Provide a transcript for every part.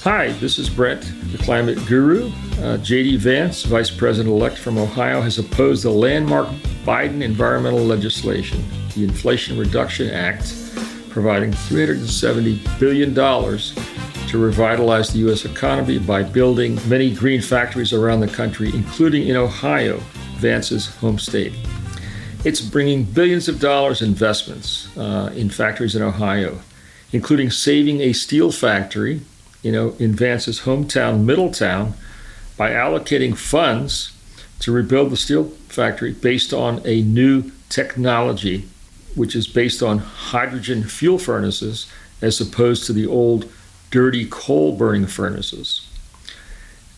Hi, this is Brent, the climate guru. J.D. Vance, Vice President-elect from Ohio, has opposed the landmark Biden environmental legislation, the Inflation Reduction Act, providing $370 billion to revitalize the U.S. economy by building many green factories around the country, including in Ohio, Vance's home state. It's bringing billions of dollars investments in factories in Ohio, including saving a steel factory in Vance's hometown, Middletown, by allocating funds to rebuild the steel factory based on a new technology, which is based on hydrogen fuel furnaces as opposed to the old dirty coal burning furnaces.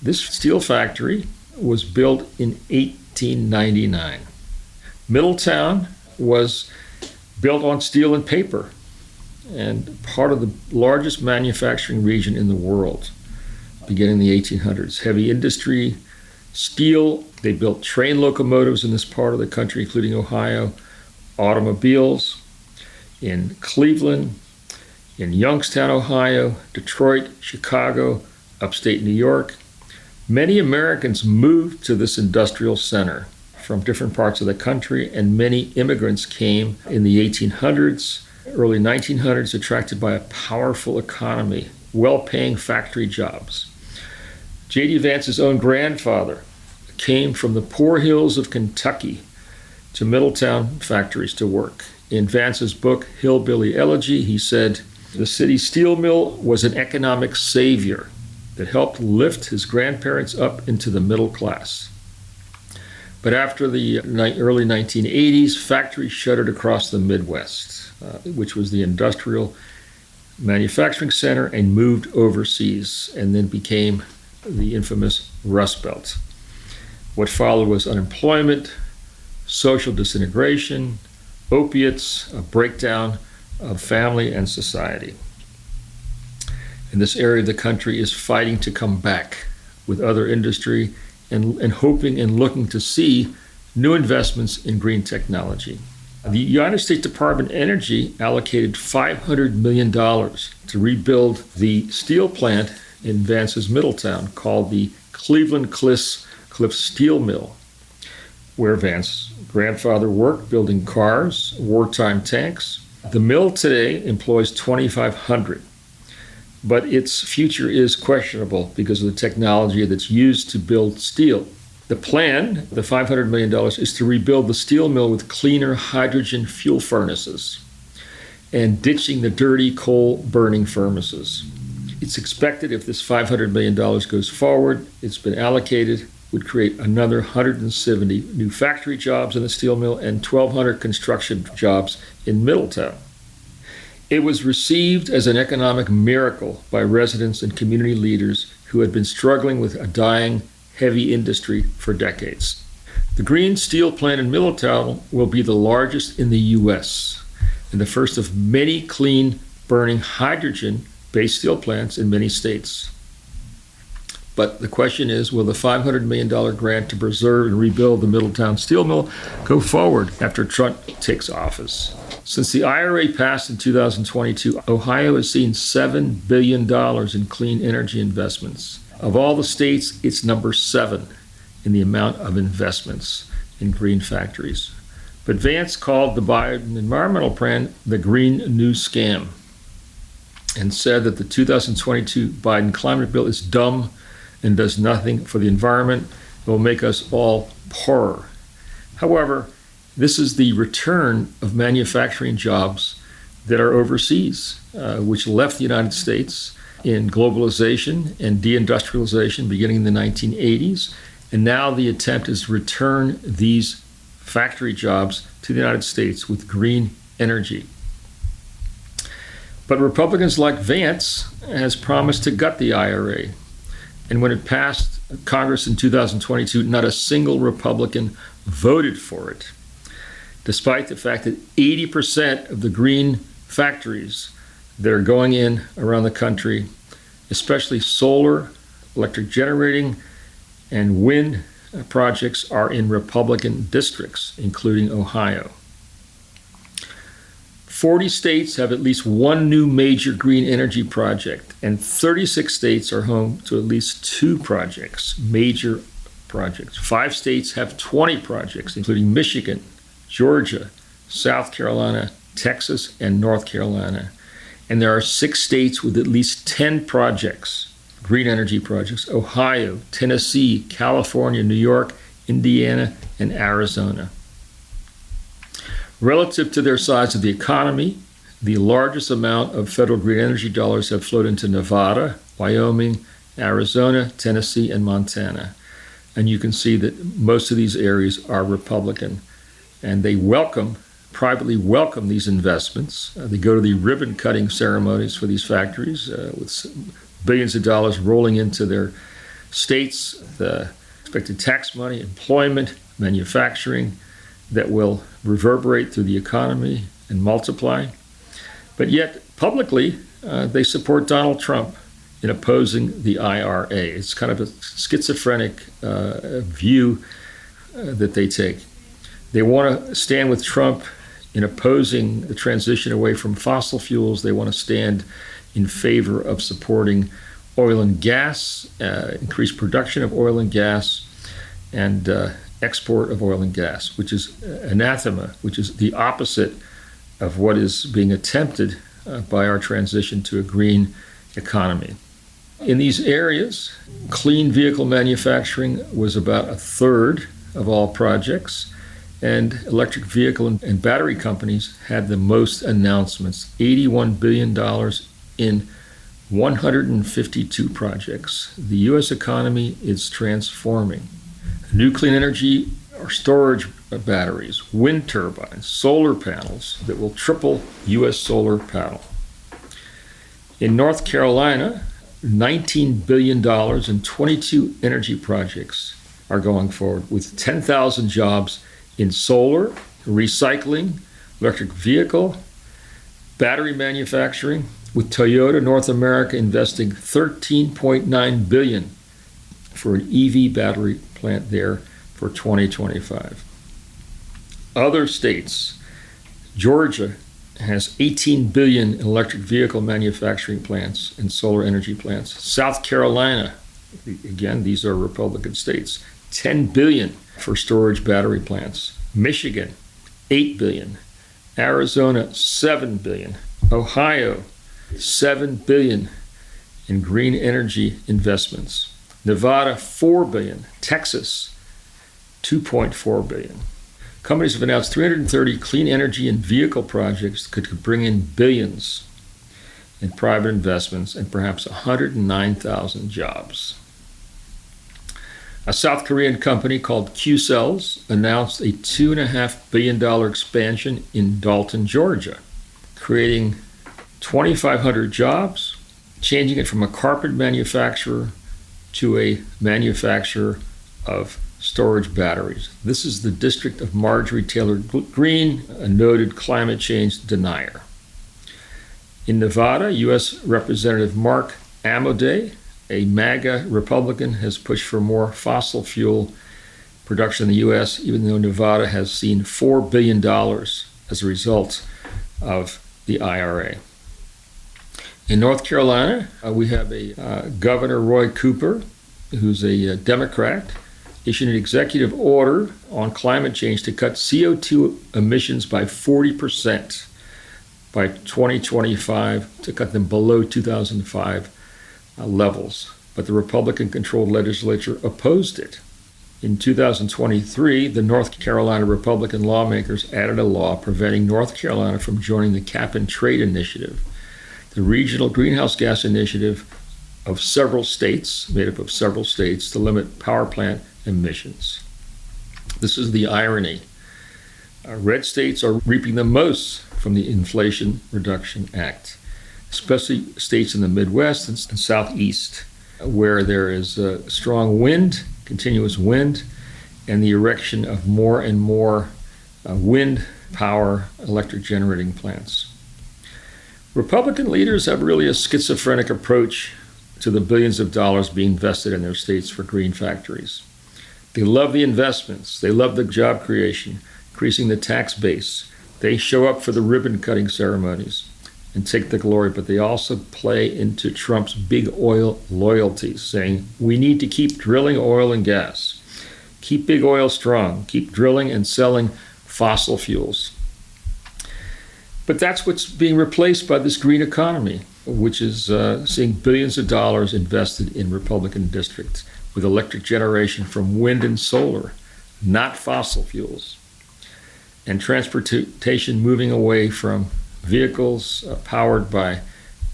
This steel factory was built in 1899. Middletown was built on steel and paper, and part of the largest manufacturing region in the world, beginning in the 1800s. Heavy industry, steel, they built train locomotives in this part of the country, including Ohio, automobiles in Cleveland, in Youngstown, Ohio, Detroit, Chicago, upstate New York. Many Americans moved to this industrial center from different parts of the country, and many immigrants came in the 1800s, early 1900s, attracted by a powerful economy, well-paying factory jobs. J.D. Vance's own grandfather came from the poor hills of Kentucky to Middletown factories to work. In Vance's book, Hillbilly Elegy, he said, "The city steel mill was an economic savior that helped lift his grandparents up into the middle class." But after the early 1980s, factories shuttered across the Midwest, which was the industrial manufacturing center, and moved overseas, and then became the infamous Rust Belt. What followed was unemployment, social disintegration, opiates, a breakdown of family and society. And this area of the country is fighting to come back with other industry and hoping and looking to see new investments in green technology. The United States Department of Energy allocated $500 million to rebuild the steel plant in Vance's Middletown called the Cleveland Cliffs Steel Mill, where Vance's grandfather worked building cars, wartime tanks. The mill today employs 2,500. But its future is questionable because of the technology that's used to build steel. The plan, the $500 million, is to rebuild the steel mill with cleaner hydrogen fuel furnaces and ditching the dirty coal burning furnaces. It's expected if this $500 million goes forward, it's been allocated, would create another 170 new factory jobs in the steel mill and 1,200 construction jobs in Middletown. It was received as an economic miracle by residents and community leaders who had been struggling with a dying heavy industry for decades. The green steel plant in Middletown will be the largest in the U.S. and the first of many clean burning hydrogen-based steel plants in many states. But the question is, will the $500 million grant to preserve and rebuild the Middletown steel mill go forward after Trump takes office? Since the IRA passed in 2022, Ohio has seen $7 billion in clean energy investments. Of all the states, it's number 7 in the amount of investments in green factories. But Vance called the Biden environmental plan the Green New Scam and said that the 2022 Biden climate bill is dumb and does nothing for the environment. It will make us all poorer. However, this is the return of manufacturing jobs that are overseas, which left the United States in globalization and deindustrialization beginning in the 1980s. And now the attempt is to return these factory jobs to the United States with green energy. But Republicans like Vance has promised to gut the IRA. And when it passed Congress in 2022, not a single Republican voted for it, despite the fact that 80% of the green factories that are going in around the country, especially solar, electric generating, and wind projects, are in Republican districts, including Ohio. 40 states have at least one new major green energy project, and 36 states are home to at least 2 projects, major projects. 5 states have 20 projects, including Michigan, Georgia, South Carolina, Texas, and North Carolina. And there are 6 states with at least 10 projects, green energy projects: Ohio, Tennessee, California, New York, Indiana, and Arizona. Relative to their size of the economy, the largest amount of federal green energy dollars have flowed into Nevada, Wyoming, Arizona, Tennessee, and Montana. And you can see that most of these areas are Republican. And they privately welcome these investments. They go to the ribbon-cutting ceremonies for these factories with billions of dollars rolling into their states, the expected tax money, employment, manufacturing that will reverberate through the economy and multiply. But yet, publicly, they support Donald Trump in opposing the IRA. It's kind of a schizophrenic view that they take. They want to stand with Trump in opposing the transition away from fossil fuels. They want to stand in favor of supporting oil and gas, increased production of oil and gas, and export of oil and gas, which is anathema, which is the opposite of what is being attempted by our transition to a green economy. In these areas, clean vehicle manufacturing was about a third of all projects, and electric vehicle and battery companies had the most announcements, $81 billion in 152 projects. The U.S. economy is transforming. New clean energy or storage batteries, wind turbines, solar panels that will triple U.S. solar panel. In North Carolina, $19 billion and 22 energy projects are going forward, with 10,000 jobs in solar, recycling, electric vehicle, battery manufacturing, with Toyota North America investing $13.9 billion for an EV battery plant there for 2025. Other states, Georgia has $18 billion in electric vehicle manufacturing plants and solar energy plants. South Carolina, again, these are Republican states, $10 billion for storage battery plants. Michigan, $8 billion. Arizona, $7 billion. Ohio, $7 billion in green energy investments. Nevada, $4 billion. Texas, $2.4 billion. Companies have announced 330 clean energy and vehicle projects that could bring in billions in private investments and perhaps 109,000 jobs. A South Korean company called Q-Cells announced a $2.5 billion expansion in Dalton, Georgia, creating 2,500 jobs, changing it from a carpet manufacturer to a manufacturer of storage batteries. This is the district of Marjorie Taylor Greene, a noted climate change denier. In Nevada, U.S. Representative Mark Amodei, a MAGA Republican, has pushed for more fossil fuel production in the U.S., even though Nevada has seen $4 billion as a result of the IRA. In North Carolina, we have a Governor Roy Cooper, who's a Democrat, issued an executive order on climate change to cut CO2 emissions by 40% by 2025, to cut them below 2005 levels. But the Republican-controlled legislature opposed it. In 2023, the North Carolina Republican lawmakers added a law preventing North Carolina from joining the Cap-and-Trade Initiative, the regional greenhouse gas initiative of several states, made up of several states, to limit power plant emissions. This is the irony. Red states are reaping the most from the Inflation Reduction Act, especially states in the Midwest and Southeast, where there is strong wind, continuous wind, and the erection of more and more wind power electric generating plants. Republican leaders have really a schizophrenic approach to the billions of dollars being invested in their states for green factories. They love the investments. They love the job creation, increasing the tax base. They show up for the ribbon-cutting ceremonies and take the glory, but they also play into Trump's big oil loyalties, saying, we need to keep drilling oil and gas. Keep big oil strong. Keep drilling and selling fossil fuels. But that's what's being replaced by this green economy, which is seeing billions of dollars invested in Republican districts with electric generation from wind and solar, not fossil fuels. And transportation moving away from vehicles powered by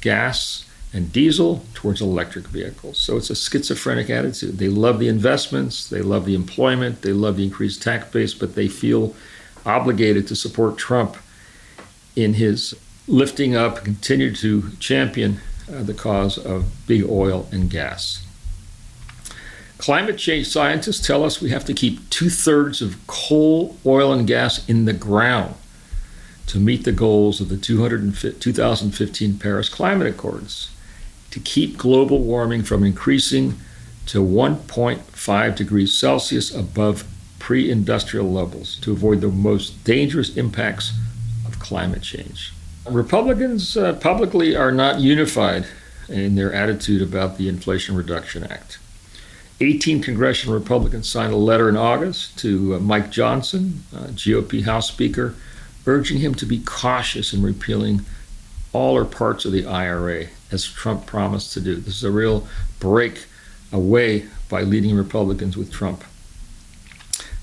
gas and diesel towards electric vehicles. So it's a schizophrenic attitude. They love the investments, they love the employment, they love the increased tax base, but they feel obligated to support Trump in his lifting up, continue to champion the cause of big oil and gas. Climate change scientists tell us we have to keep 2/3 of coal, oil, and gas in the ground to meet the goals of the 2015 Paris Climate Accords, to keep global warming from increasing to 1.5 degrees Celsius above pre-industrial levels, to avoid the most dangerous impacts of climate change. Republicans publicly are not unified in their attitude about the Inflation Reduction Act. 18 congressional Republicans signed a letter in August to Mike Johnson, GOP House Speaker, urging him to be cautious in repealing all or parts of the IRA, as Trump promised to do. This is a real break away by leading Republicans with Trump.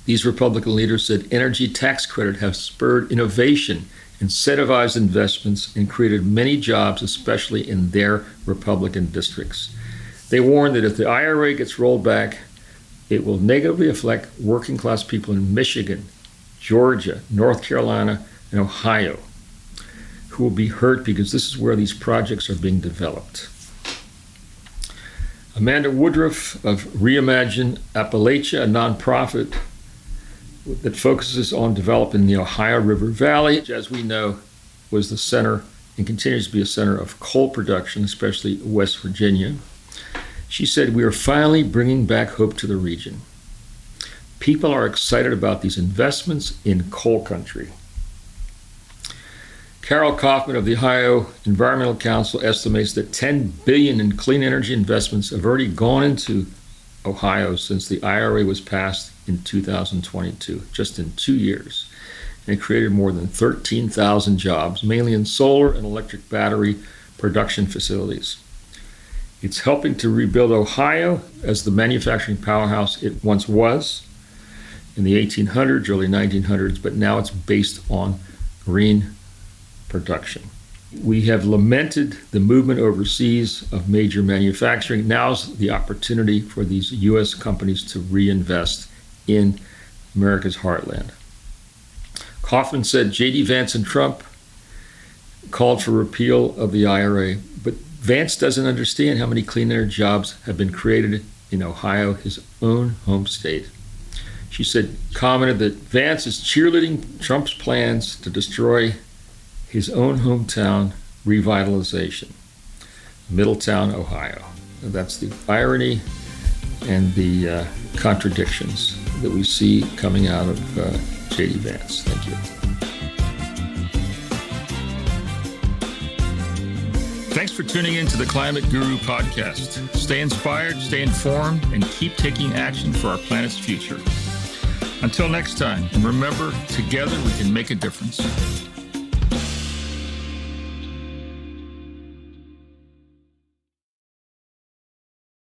These Republican leaders said energy tax credit have spurred innovation, incentivized investments, and created many jobs, especially in their Republican districts. They warned that if the IRA gets rolled back, it will negatively affect working class people in Michigan, Georgia, North Carolina, and Ohio, who will be hurt because this is where these projects are being developed. Amanda Woodruff of Reimagine Appalachia, a nonprofit that focuses on developing the Ohio River Valley, which, as we know, was the center and continues to be a center of coal production, especially West Virginia. She said, we are finally bringing back hope to the region. People are excited about these investments in coal country. Carol Kaufman of the Ohio Environmental Council estimates that $10 billion in clean energy investments have already gone into Ohio since the IRA was passed in 2022, just in 2 years. And it created more than 13,000 jobs, mainly in solar and electric battery production facilities. It's helping to rebuild Ohio as the manufacturing powerhouse it once was in the 1800s, early 1900s, but now it's based on green production. We have lamented the movement overseas of major manufacturing. Now's the opportunity for these U.S. companies to reinvest in America's heartland. Kaufman said J.D. Vance and Trump called for repeal of the IRA, but Vance doesn't understand how many clean energy jobs have been created in Ohio, his own home state. She commented that Vance is cheerleading Trump's plans to destroy his own hometown, revitalization, Middletown, Ohio. That's the irony and the contradictions that we see coming out of J.D. Vance. Thank you. Thanks for tuning in to the Climate Guru podcast. Stay inspired, stay informed, and keep taking action for our planet's future. Until next time, and remember, together we can make a difference.